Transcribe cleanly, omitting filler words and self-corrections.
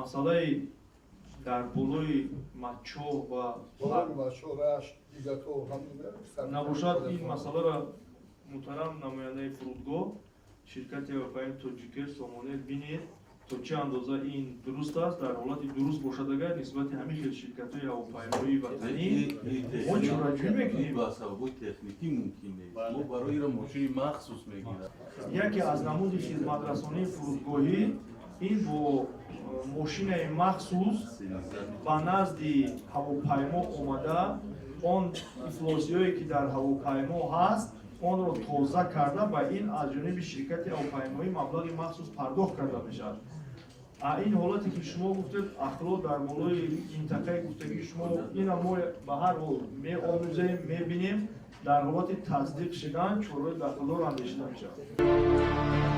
масъалаи дар болои матчоҳ ва набошад ин масъаларо муҳтарам намояндаи фурудгоҳ ширкати ҳавопаймои Тоҷикер Сомонет бинед то чӣ андоза ин дуруст аст, дар ҳолати дуруст бошад агар нисбати ҳамин хел ширкатҳои ҳавопаймоии ватанӣ мо чораҷӯӣ мекунем. ба сабабҳои техникӣ мумкин нест. Мо барои ира мошини махсус мегирад. Яке аз намуди хизматрасонии фурудгоҳӣ ин бо мошинаи махсус ба назди ҳавопаймо омада он ифлосиҳое ки дар ҳавопаймо ҳаст онро тоза карда ба ин аз ҷониби ширкати ҳавопаймоӣ маблағи махсус пардохт карда мешавад. ин ҳолате ки шумо гуфтед ахлоқ дар болои минтақаи гуфтагии шумо ина мо ба ҳар ҳол меомӯзем, мебинем дар ҳолати тасдиқ шудан чораҳои дахлдор андешида мешавад.